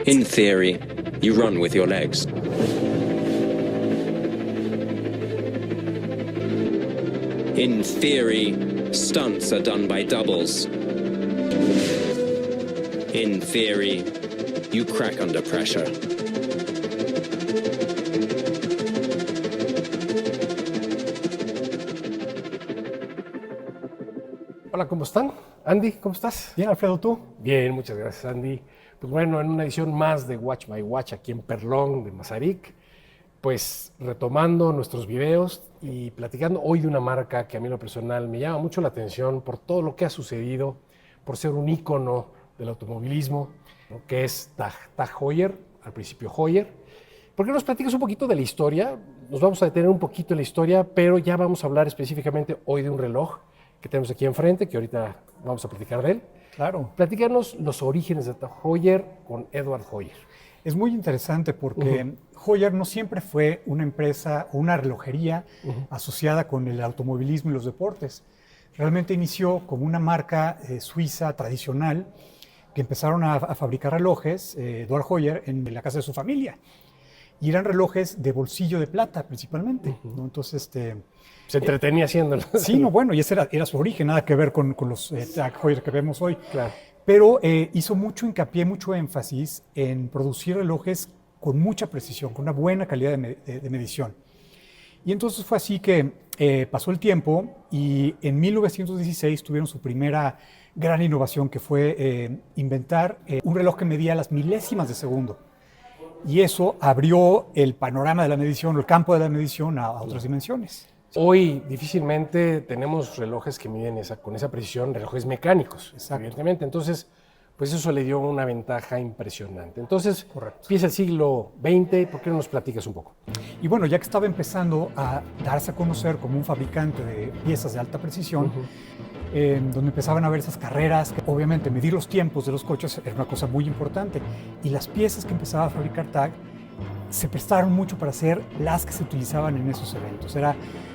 In theory, you run with your legs. In theory, stunts are done by doubles. In theory, you crack under pressure. Hola, ¿cómo están? Andy, ¿cómo estás? Bien, Alfredo, ¿tú? Bien, muchas gracias, Andy. Pues bueno, en una edición más de Watch My Watch aquí en Perlón de Mazarik, pues retomando nuestros videos y platicando hoy de una marca que a mí en lo personal me llama mucho la atención por todo lo que ha sucedido, por ser un ícono del automovilismo, ¿no? Que es Tag Heuer, al principio Heuer. ¿Por qué nos platicas un poquito de la historia? Nos vamos a detener un poquito en la historia, pero ya vamos a hablar específicamente hoy de un reloj que tenemos aquí enfrente, que ahorita vamos a platicar de él. Claro. Platícanos los orígenes de Tag Heuer con Edward Heuer. Es muy interesante porque Heuer no siempre fue una empresa o una relojería asociada con el automovilismo y los deportes. Realmente inició como una marca suiza tradicional que empezaron a fabricar relojes, Edward Heuer, en la casa de su familia. Y eran relojes de bolsillo de plata principalmente, ¿no? Entonces, se entretenía haciéndolo. Sí, no, bueno, y ese era su origen, nada que ver con los Tag Heuer que vemos hoy. Claro. Pero hizo mucho hincapié, mucho énfasis en producir relojes con mucha precisión, con una buena calidad de medición. Y entonces fue así que pasó el tiempo y en 1916 tuvieron su primera gran innovación, que fue inventar un reloj que medía las milésimas de segundo. Y eso abrió el panorama de la medición, o el campo de la medición a otras dimensiones. Hoy difícilmente tenemos relojes que miden con esa precisión, relojes mecánicos, evidentemente. Entonces, pues eso le dio una ventaja impresionante. Entonces, empieza el siglo XX, ¿por qué no nos platicas un poco? Y bueno, ya que estaba empezando a darse a conocer como un fabricante de piezas de alta precisión, donde empezaban a ver esas carreras, que obviamente medir los tiempos de los coches era una cosa muy importante. Y las piezas que empezaba a fabricar Tag se prestaron mucho para ser las que se utilizaban en esos eventos.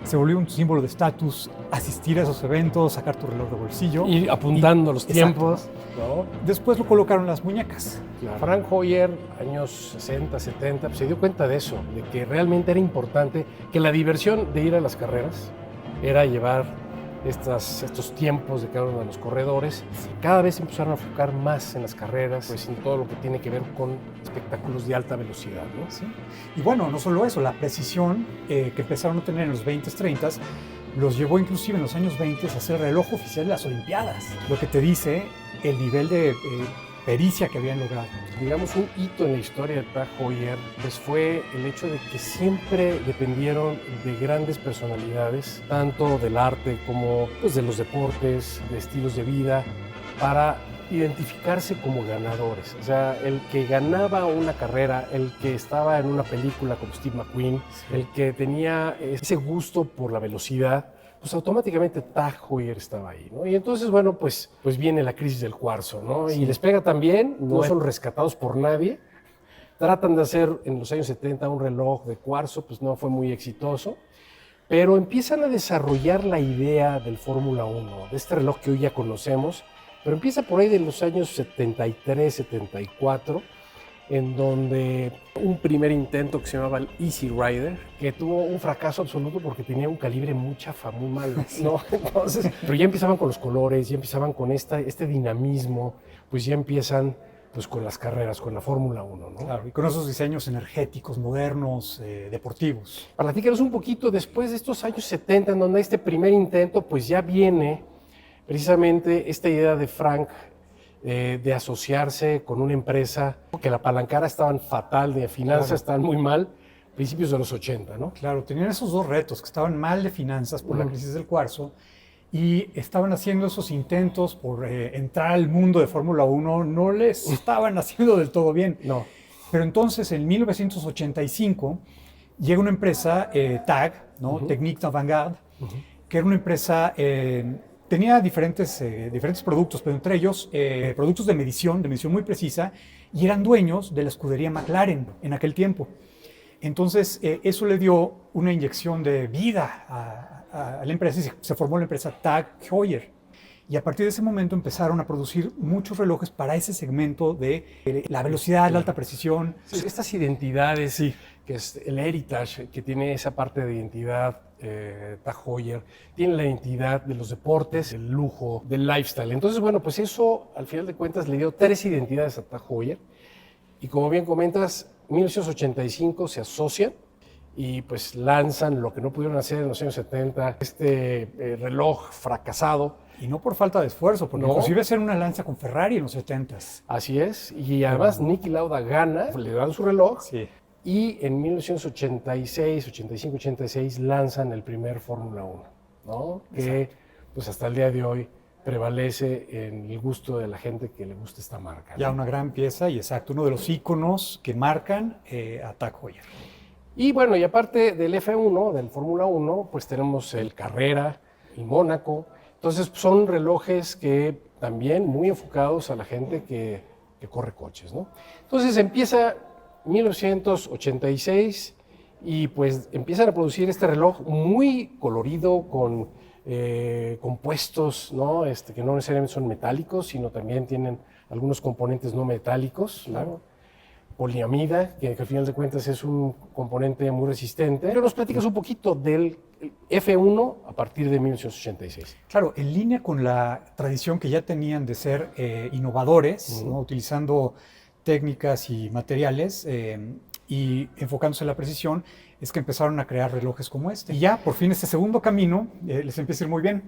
Se volvió un símbolo de estatus asistir a esos eventos, sacar tu reloj de bolsillo. Y apuntando los tiempos, ¿no? Después lo colocaron en las muñecas. Claro. Frank Heuer, años 60, 70, pues se dio cuenta de eso, de que realmente era importante, que la diversión de ir a las carreras era llevar estos tiempos de cada uno de los corredores. Cada vez se empezaron a enfocar más en las carreras, pues en todo lo que tiene que ver con espectáculos de alta velocidad, ¿no? Sí. Y bueno, no solo eso, la precisión que empezaron a tener en los 20s, 30s, los llevó inclusive en los años 20 a ser reloj oficial de las Olimpiadas, lo que te dice el nivel de pericia que habían logrado. Digamos, un hito en la historia de Tag Heuer pues fue el hecho de que siempre dependieron de grandes personalidades, tanto del arte como pues, de los deportes, de estilos de vida, para identificarse como ganadores. O sea, el que ganaba una carrera, el que estaba en una película como Steve McQueen, el que tenía ese gusto por la velocidad, pues automáticamente Tag Heuer estaba ahí, ¿no? Y entonces, bueno, pues viene la crisis del cuarzo, ¿no? Sí. Y les pega también, no son rescatados por nadie. Tratan de hacer en los años 70 un reloj de cuarzo, pues no fue muy exitoso, pero empiezan a desarrollar la idea del Fórmula 1, de este reloj que hoy ya conocemos, pero empieza por ahí de los años 73, 74, en donde un primer intento que se llamaba el Easy Rider, que tuvo un fracaso absoluto porque tenía un calibre muy chafa, muy malo, ¿no? Entonces, pero ya empezaban con los colores, ya empezaban con este dinamismo, pues ya empiezan pues con las carreras, con la Fórmula 1, ¿no? Claro, y con esos diseños energéticos, modernos, deportivos. Platícanos un poquito, después de estos años 70, en donde este primer intento, pues ya viene precisamente esta idea de Frank de asociarse con una empresa que la palancara estaban fatal, de finanzas estaban muy mal, principios de los 80, ¿no? Claro, tenían esos dos retos, que estaban mal de finanzas por la crisis del cuarzo y estaban haciendo esos intentos por entrar al mundo de Fórmula 1, no les estaban haciendo del todo bien. No. Pero entonces, en 1985, llega una empresa, Tag, ¿no? Technique Vanguard, que era una empresa... tenía diferentes productos, pero entre ellos productos de medición muy precisa, y eran dueños de la escudería McLaren en aquel tiempo. Entonces, eso le dio una inyección de vida a la empresa y se formó la empresa Tag Heuer. Y a partir de ese momento empezaron a producir muchos relojes para ese segmento de la velocidad, la alta precisión. Sí, estas identidades, Sí. que es el heritage, que tiene esa parte de identidad, Tag Heuer, tiene la identidad de los deportes, el lujo, del lifestyle. Entonces, bueno, pues eso, al final de cuentas, le dio 3 identidades a Tag Heuer. Y como bien comentas, 1985 se asocian y pues lanzan lo que no pudieron hacer en los años 70, reloj fracasado. Y no por falta de esfuerzo, porque No. inclusive hacían una lanza con Ferrari en los 70s. Así es. Y además Niki Lauda gana, le dan su reloj. Sí. Y en 1986, 85, 86 lanzan el primer Fórmula 1, ¿no? Que pues hasta el día de hoy prevalece en el gusto de la gente que le gusta esta marca, ¿no? Ya una gran pieza y exacto, uno de los íconos que marcan a Tag Heuer. Y bueno, y aparte del F1, del Fórmula 1, pues tenemos el Carrera, el Mónaco. Entonces son relojes que también muy enfocados a la gente que corre coches, ¿no? Entonces empieza 1986 y pues empiezan a producir este reloj muy colorido con compuestos, ¿no? Que no necesariamente son metálicos, sino también tienen algunos componentes no metálicos, ¿no? Poliamida, que al final de cuentas es un componente muy resistente. Pero nos platicas un poquito del F1 a partir de 1986. Claro, en línea con la tradición que ya tenían de ser innovadores, ¿no? Utilizando técnicas y materiales y enfocándose en la precisión, es que empezaron a crear relojes como este. Y ya, por fin, este segundo camino les empieza a ir muy bien.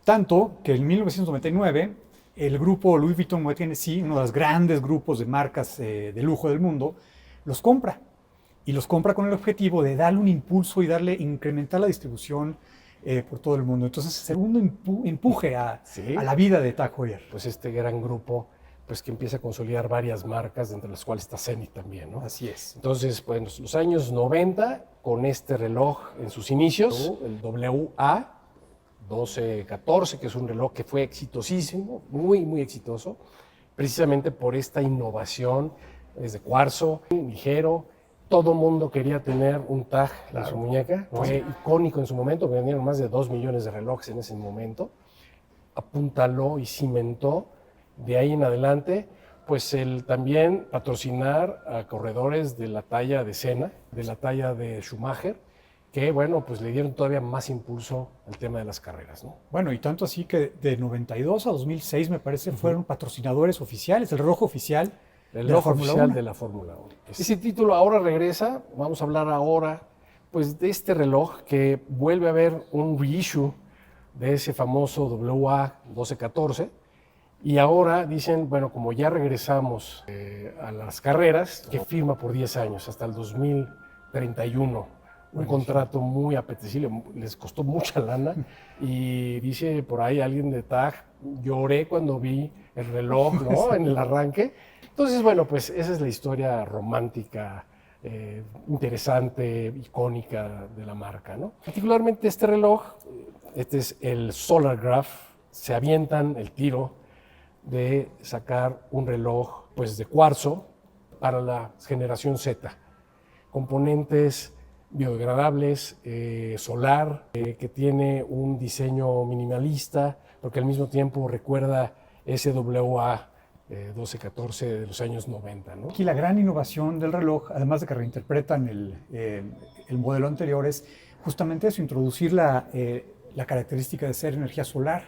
Tanto que en 1999, el grupo Louis Vuitton Moet Hennessy, uno de los grandes grupos de marcas de lujo del mundo, los compra. Y los compra con el objetivo de darle un impulso y incrementar la distribución por todo el mundo. Entonces, segundo empuje a la vida de Tag Heuer. Pues este gran grupo, pues que empieza a consolidar varias marcas, entre las cuales está Zenith también, ¿no? Así es. Entonces, pues los años 90, con este reloj en sus inicios, el WA 1214, que es un reloj que fue exitosísimo, muy, muy exitoso, precisamente por esta innovación, es de cuarzo, ligero. Todo mundo quería tener un Tag en su muñeca. Fue icónico en su momento, vendieron más de 2 millones de relojes en ese momento. Apuntaló y cimentó de ahí en adelante, pues el también patrocinar a corredores de la talla de Senna, de la talla de Schumacher, que bueno, pues le dieron todavía más impulso al tema de las carreras, ¿no? Bueno, y tanto así que de 92 a 2006, me parece, fueron patrocinadores oficiales, el reloj oficial El de la reloj Fórmula oficial 1. de la Fórmula 1. Ese título ahora regresa, vamos a hablar ahora pues de este reloj que vuelve a haber un reissue de ese famoso WA 1214 y ahora dicen, bueno, como ya regresamos a las carreras, que firma por 10 años, hasta el 2031. Un contrato muy apetecible, les costó mucha lana y dice por ahí alguien de Tag, lloré cuando vi el reloj, ¿no? En el arranque. Entonces, bueno, pues esa es la historia romántica, interesante, icónica de la marca, ¿no? Particularmente este reloj, este es el Solargraph, se avientan el tiro de sacar un reloj pues de cuarzo para la generación Z, componentes biodegradables, solar, que tiene un diseño minimalista, porque al mismo tiempo recuerda ese WA 1214 de los años 90, ¿no? Aquí la gran innovación del reloj, además de que reinterpretan el modelo anterior, es justamente eso, introducir la característica de ser energía solar,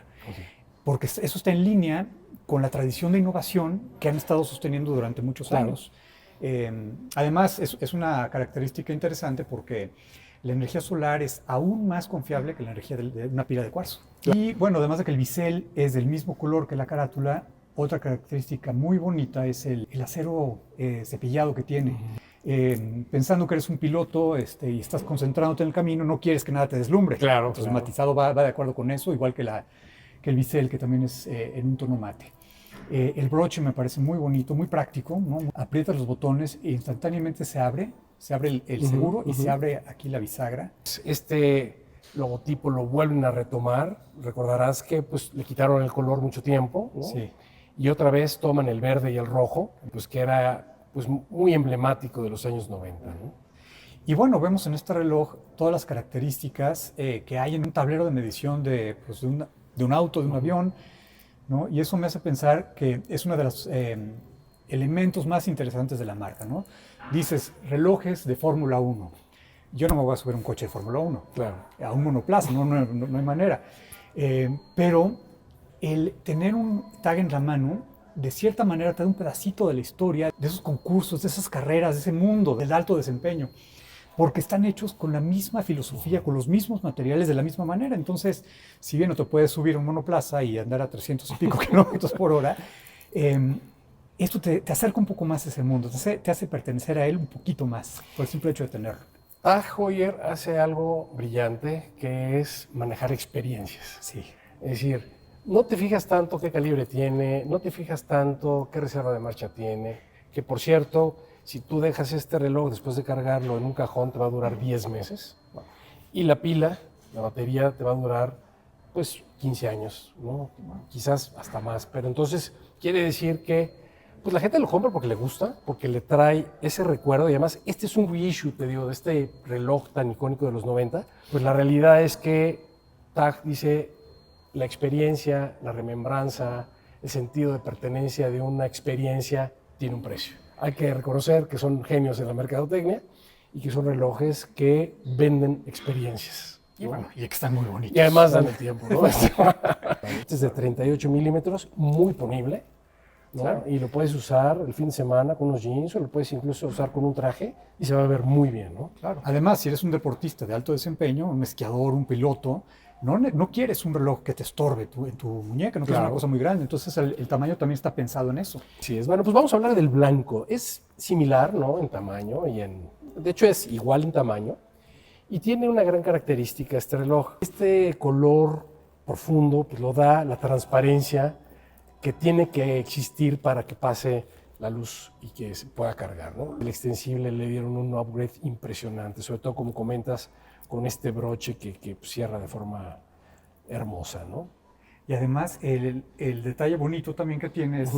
porque eso está en línea con la tradición de innovación que han estado sosteniendo durante muchos años. Además, es una característica interesante porque la energía solar es aún más confiable que la energía de una pila de cuarzo. Y bueno, además de que el bisel es del mismo color que la carátula, otra característica muy bonita es el acero cepillado que tiene. Pensando que eres un piloto y estás concentrándote en el camino, no quieres que nada te deslumbre. Claro, Entonces, claro. el matizado va de acuerdo con eso, igual que el bisel, que también es en un tono mate. El broche me parece muy bonito, muy práctico, ¿no? Aprietas los botones e instantáneamente se abre el seguro y se abre aquí la bisagra. Este logotipo lo vuelven a retomar. Recordarás que pues, le quitaron el color mucho tiempo, ¿no? Sí. Y otra vez toman el verde y el rojo, pues que era pues, muy emblemático de los años 90, ¿no? Y bueno, vemos en este reloj todas las características que hay en un tablero de medición de de un auto, de un avión, ¿no? Y eso me hace pensar que es uno de los elementos más interesantes de la marca, ¿no? Dices, relojes de Fórmula 1. Yo no me voy a subir a un coche de Fórmula 1, Claro. a un monoplaza, no hay manera. Pero el tener un tag en la mano, de cierta manera te da un pedacito de la historia, de esos concursos, de esas carreras, de ese mundo del alto desempeño, porque están hechos con la misma filosofía, con los mismos materiales, de la misma manera. Entonces, si bien no te puedes subir a un monoplaza y andar a 300 y pico kilómetros por hora, esto te acerca un poco más a ese mundo, te hace pertenecer a él un poquito más, por el simple hecho de tenerlo. Tag Heuer hace algo brillante, que es manejar experiencias. Sí. Es decir, no te fijas tanto qué calibre tiene, no te fijas tanto qué reserva de marcha tiene, que por cierto, si tú dejas este reloj después de cargarlo en un cajón te va a durar 10 meses, y la pila, la batería te va a durar pues 15 años, ¿no? Quizás hasta más, pero entonces quiere decir que pues la gente lo compra porque le gusta, porque le trae ese recuerdo, y además este es un reissue, te digo, de este reloj tan icónico de los 90, pues la realidad es que Tag dice la experiencia, la remembranza, el sentido de pertenencia de una experiencia tiene un precio. Hay que reconocer que son genios en la mercadotecnia y que son relojes que venden experiencias. Y bueno, y que están muy bonitos. Y además dan el tiempo, ¿no? Este es de 38 milímetros, muy ponible, ¿no? Claro. Y lo puedes usar el fin de semana con unos jeans, o lo puedes incluso usar con un traje y se va a ver muy bien, ¿no? Claro. Además, si eres un deportista de alto desempeño, un esquiador, un piloto, no quieres un reloj que te estorbe en tu muñeca, no quieres una cosa muy grande. Entonces el tamaño también está pensado en eso. Sí, es bueno. Pues vamos a hablar del blanco. Es similar, ¿no? En tamaño y de hecho es igual en tamaño y tiene una gran característica este reloj. Este color profundo pues lo da la transparencia que tiene que existir para que pase la luz y que se pueda cargar, ¿no? El extensible le dieron un upgrade impresionante, sobre todo como comentas, con este broche que cierra de forma hermosa, ¿no? Y además el detalle bonito también que tiene es,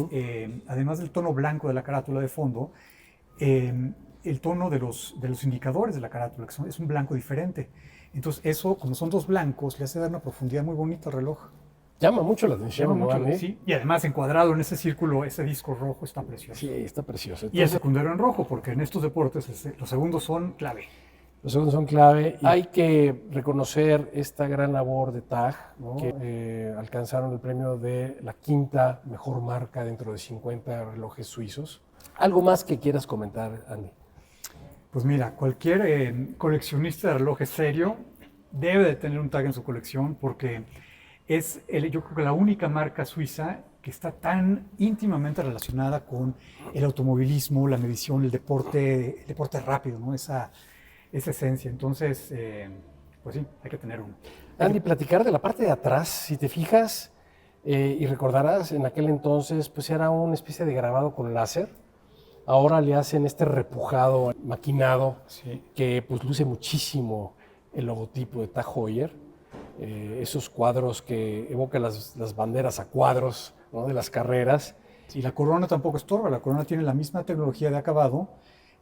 además del tono blanco de la carátula de fondo, el tono de los indicadores de la carátula, que es un blanco diferente. Entonces eso, como son dos blancos, le hace dar una profundidad muy bonita al reloj. Llama mucho la atención, ¿no? Sí, y además encuadrado en ese círculo, ese disco rojo está precioso. Sí, está precioso. Entonces, y el secundero en rojo, porque en estos deportes los segundos son clave. Los segundos son clave. Y hay que reconocer esta gran labor de Tag, ¿no? Que alcanzaron el premio de la quinta mejor marca dentro de 50 relojes suizos. ¿Algo más que quieras comentar, Andy? Pues mira, cualquier coleccionista de relojes serio debe de tener un Tag en su colección, porque es, yo creo que la única marca suiza que está tan íntimamente relacionada con el automovilismo, la medición, el deporte rápido, ¿no? Esa esencia. Entonces, pues sí, hay que tener uno. Andy, platicar de la parte de atrás, si te fijas y recordarás, en aquel entonces pues era una especie de grabado con láser. Ahora le hacen este repujado maquinado, sí, que pues luce muchísimo el logotipo de Tag Heuer. Esos cuadros que evocan las banderas a cuadros, ¿no? De las carreras. Y la corona tampoco estorba, la corona tiene la misma tecnología de acabado,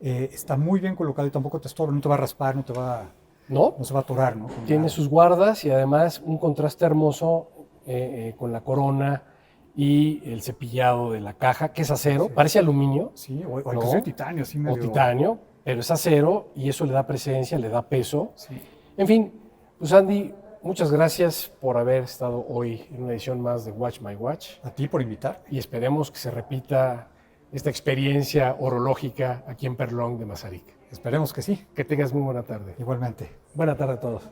está muy bien colocado y tampoco te estorba, no te va a raspar, no se va a atorar, ¿no? Tiene sus guardas y además un contraste hermoso con la corona y el cepillado de la caja, que es acero, sí, parece aluminio. Sí, o incluso de titanio. Así medio... O titanio, pero es acero y eso le da presencia, le da peso. Sí. En fin, pues Andy, muchas gracias por haber estado hoy en una edición más de Watch My Watch. A ti por invitar. Y esperemos que se repita esta experiencia horológica aquí en Perlong de Masaryk. Esperemos que sí. Que tengas muy buena tarde. Igualmente. Buena tarde a todos.